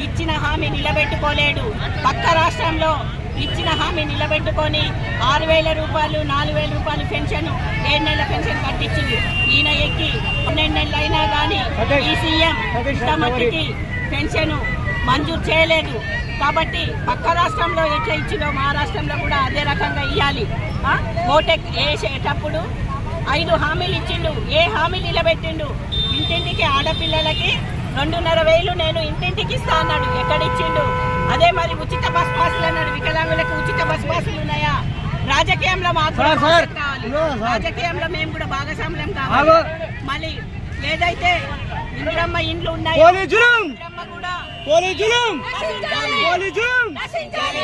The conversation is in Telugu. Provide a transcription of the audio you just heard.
ఇచ్చిన హామీ నిలబెట్టుకోలేడు. పక్క రాష్ట్రంలో ఇచ్చిన హామీ నిలబెట్టుకొని 6,000 రూపాయలు 4,000 రూపాయలు పెన్షన్ 7 నెలల పెన్షన్ కట్టించింది. ఈయన ఎక్కి 12 నెలలు అయినా కానీ ఈ సీఎం ఇంతమందికి పెన్షన్ మంజూరు చేయలేదు. కాబట్టి పక్క రాష్ట్రంలో ఎట్లా ఇచ్చిందో మా రాష్ట్రంలో కూడా అదే రకంగా ఇవ్వాలి. ఓటెక్ వేసేటప్పుడు 5 హామీలు ఇచ్చిండు, ఏ హామీ నిలబెట్టిండు? ఇంటింటికి ఆడపిల్లలకి 2,500 నేను ఇంటింటికి ఇస్తా అన్నాడు, ఎక్కడిచ్చిండు? అదే మరి ఉచిత బస్ పాసులు అన్నాడు, వికలాంగులకు ఉచిత బస్ పాసులు ఉన్నాయా? రాజకీయంలో మాకు కావాలి, రాజకీయంలో మేము కూడా భాగస్వామ్యం కావాలి. మళ్ళీ ఏదైతే ఇంద్రమ్మ ఇండ్లు ఉన్నాయో ఇంద్రమ్మ కూడా నశించాలి.